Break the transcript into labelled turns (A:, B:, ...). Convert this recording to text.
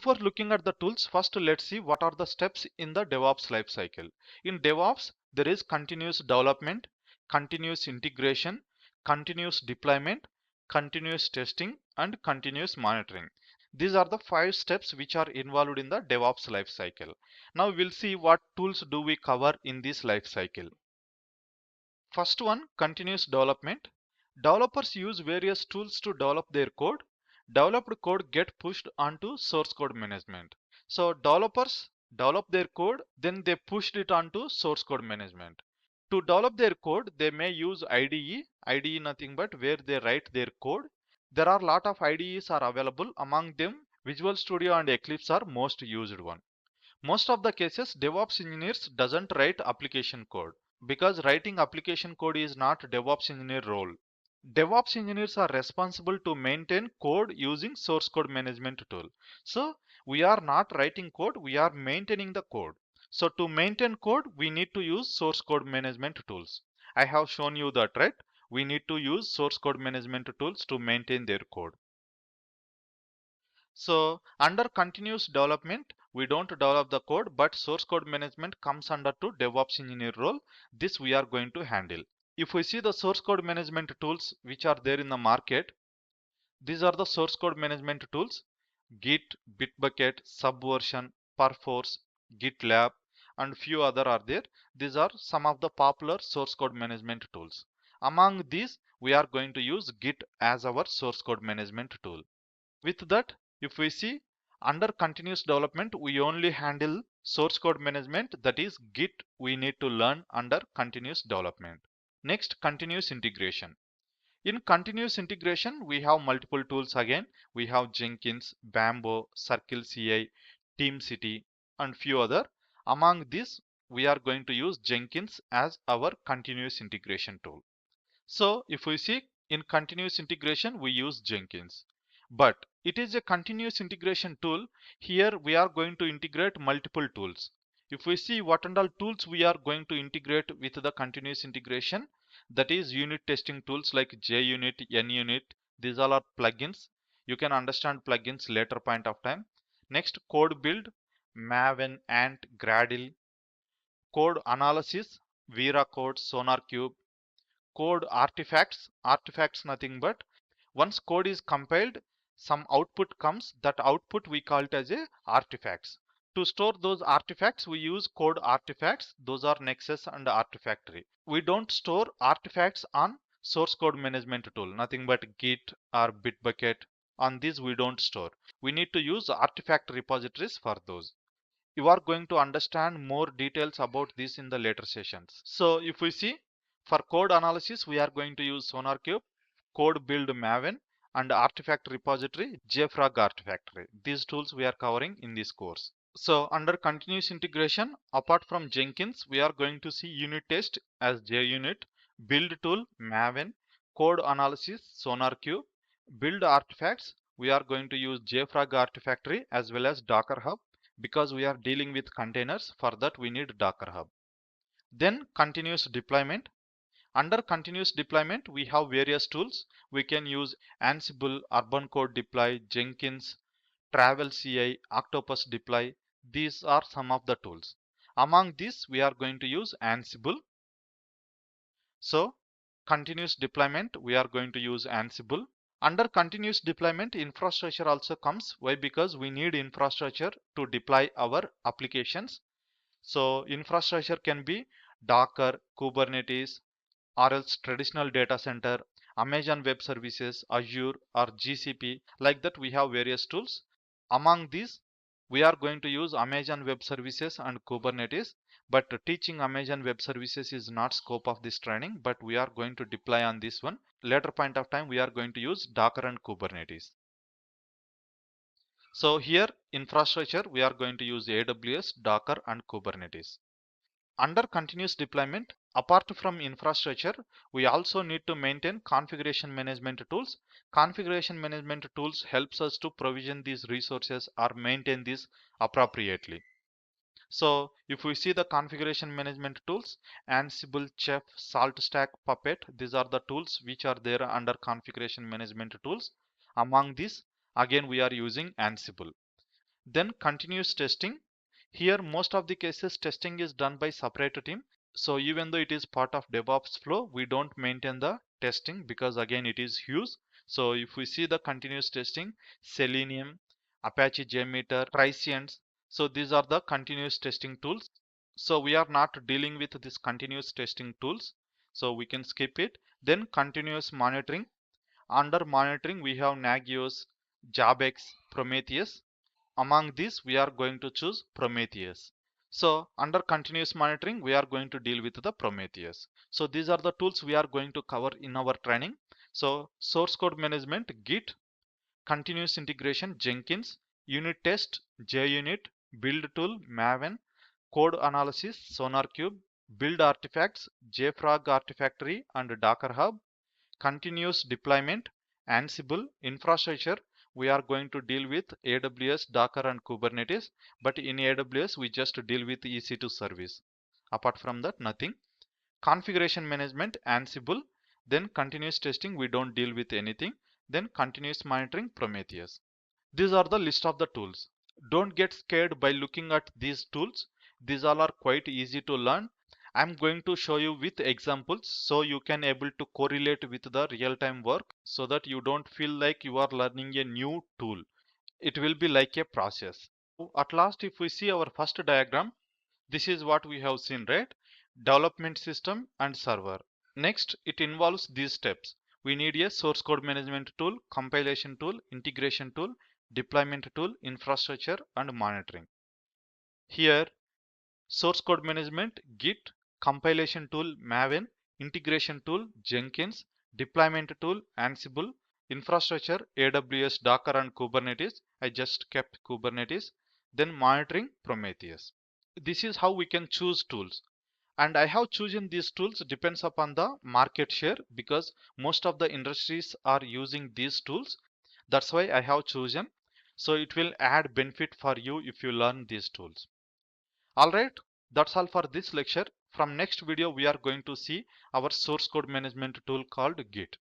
A: Before looking at the tools, first let's see what are the steps in the DevOps lifecycle. In DevOps, there is continuous development, continuous integration, continuous deployment, continuous testing, and continuous monitoring. These are the 5 steps which are involved in the DevOps lifecycle. Now we'll see what tools do we cover in this lifecycle. First one, continuous development. Developers use various tools to develop their code. Developed code get pushed onto source code management. So developers develop their code, then they pushed it onto source code management. To develop their code, they may use IDE. IDE nothing but where they write their code. There are a lot of IDEs are available. Among them, Visual Studio and Eclipse are most used one. Most of the cases, DevOps engineers doesn't write application code because writing application code is not DevOps engineer role. DevOps engineers are responsible to maintain code using source code management tool. So we are not writing code, we are maintaining the code. So to maintain code, we need to use source code management tools. I have shown you that, right? We need to use source code management tools to maintain their code. So under continuous development, we don't develop the code, but source code management comes under to DevOps engineer role. This we are going to handle. If we see the source code management tools which are there in the market, these are the source code management tools: Git, Bitbucket, Subversion, Perforce, GitLab, and few other are there. These are some of the popular source code management tools. Among these, we are going to use Git as our source code management tool. With that, if we see under continuous development, we only handle source code management, that is Git we need to learn under continuous development. Next, continuous integration. In continuous integration, we have multiple tools again. We have Jenkins, Bamboo, Circle CI, TeamCity, and few other. Among these, we are going to use Jenkins as our continuous integration tool. So if we see in continuous integration, we use Jenkins. But it is a continuous integration tool. Here we are going to integrate multiple tools. If we see what and all tools we are going to integrate with the continuous integration, that is unit testing tools like JUnit, NUnit. These all are plugins. You can understand plugins later point of time. Next, code build, Maven, Ant, Gradle. Code analysis, Vera Code, SonarQube. Code artifacts. Artifacts nothing but once code is compiled, some output comes. That output we call it as a artifacts. To store those artifacts, we use code artifacts. Those are Nexus and Artifactory. We don't store artifacts on source code management tool, nothing but Git or Bitbucket. On these we don't store. We need to use artifact repositories for those. You are going to understand more details about this in the later sessions. So if we see for code analysis, we are going to use SonarQube, code build Maven, and artifact repository JFrog Artifactory. These tools we are covering in this course. So under continuous integration, apart from Jenkins, we are going to see unit test as JUnit, build tool Maven, code analysis SonarQube, build artifacts. We are going to use JFrog Artifactory as well as Docker Hub. Because we are dealing with containers, for that we need Docker Hub. Then continuous deployment. Under continuous deployment, we have various tools. We can use Ansible, Urban Code Deploy, Jenkins, Travel CI, Octopus Deploy. These are some of the tools. Among these, we are going to use Ansible. So continuous deployment, we are going to use Ansible. Under continuous deployment, infrastructure also comes. Why? Because we need infrastructure to deploy our applications. So infrastructure can be Docker, Kubernetes, or else traditional data center, Amazon Web Services, Azure, or GCP. Like that, we have various tools. Among these, we are going to use Amazon Web Services and Kubernetes. But teaching Amazon Web Services is not scope of this training, but we are going to deploy on this one. Later point of time, we are going to use Docker and Kubernetes. So here infrastructure, we are going to use AWS, Docker, and Kubernetes. Under continuous deployment, apart from infrastructure, we also need to maintain configuration management tools. Configuration management tools helps us to provision these resources or maintain these appropriately. So if we see the configuration management tools, Ansible, Chef, SaltStack, Puppet, these are the tools which are there under configuration management tools. Among these, again we are using Ansible. Then continuous testing. Here most of the cases testing is done by separate team. So even though it is part of DevOps flow, we don't maintain the testing because again it is huge. So if we see the continuous testing, Selenium, Apache JMeter, Tricense, so these are the continuous testing tools. So we are not dealing with this continuous testing tools. So we can skip it. Then continuous monitoring. Under monitoring, we have Nagios, JobX, Prometheus. Among these, we are going to choose Prometheus. So under continuous monitoring, we are going to deal with the Prometheus. So these are the tools we are going to cover in our training. So source code management, Git, continuous integration, Jenkins, unit test, JUnit, build tool, Maven, code analysis, SonarCube, build artifacts, JFrog Artifactory and Docker Hub, continuous deployment, Ansible, infrastructure. We are going to deal with AWS, Docker and Kubernetes, but in AWS we just deal with EC2 service. Apart from that, nothing. Configuration management, Ansible. Then continuous testing, we don't deal with anything. Then continuous monitoring, Prometheus. These are the list of the tools. Don't get scared by looking at these tools. These all are quite easy to learn. I'm going to show you with examples so you can able to correlate with the real-time work so that you don't feel like you are learning a new tool. It will be like a process. At last, if we see our first diagram, this is what we have seen, right? Development system and server. Next, it involves these steps. We need a source code management tool, compilation tool, integration tool, deployment tool, infrastructure, and monitoring. Here, source code management, Git, compilation tool, Maven, integration tool, Jenkins, deployment tool, Ansible, infrastructure, AWS, Docker, and Kubernetes. I just kept Kubernetes. Then monitoring, Prometheus. This is how we can choose tools. And I have chosen these tools depends upon the market share because most of the industries are using these tools. That's why I have chosen. So it will add benefit for you if you learn these tools. Alright, that's all for this lecture. From next video, we are going to see our source code management tool called Git.